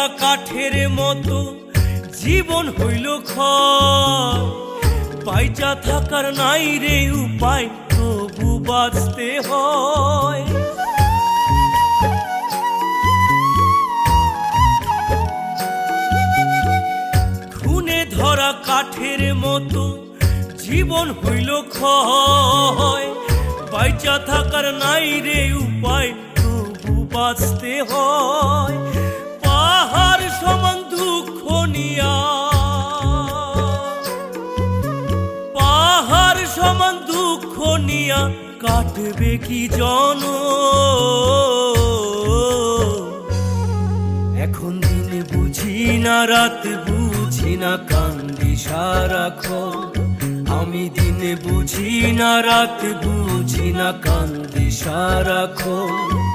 ধরা কাঠের মতো জীবন হইল ক্ষয়, বাইচা থাকার নাই রে উপায়, তবু বাঁচতে হয়। খুনে ধরা কাঠের মতো জীবন হইল ক্ষয়, বাইচা থাকার নাই রে উপায়, তবু বাঁচতে হয়। পাহাড় সমান দুঃখ নিয়া, পাহাড় সমান দুঃখ নিয়া কাটবে কি জন। এখন দিন বুঝি না রাত বুঝি না কান্দি সারাক্ষণ, আমি দিন বুঝি না রাত বুঝি না কান্দি সারাক্ষণ।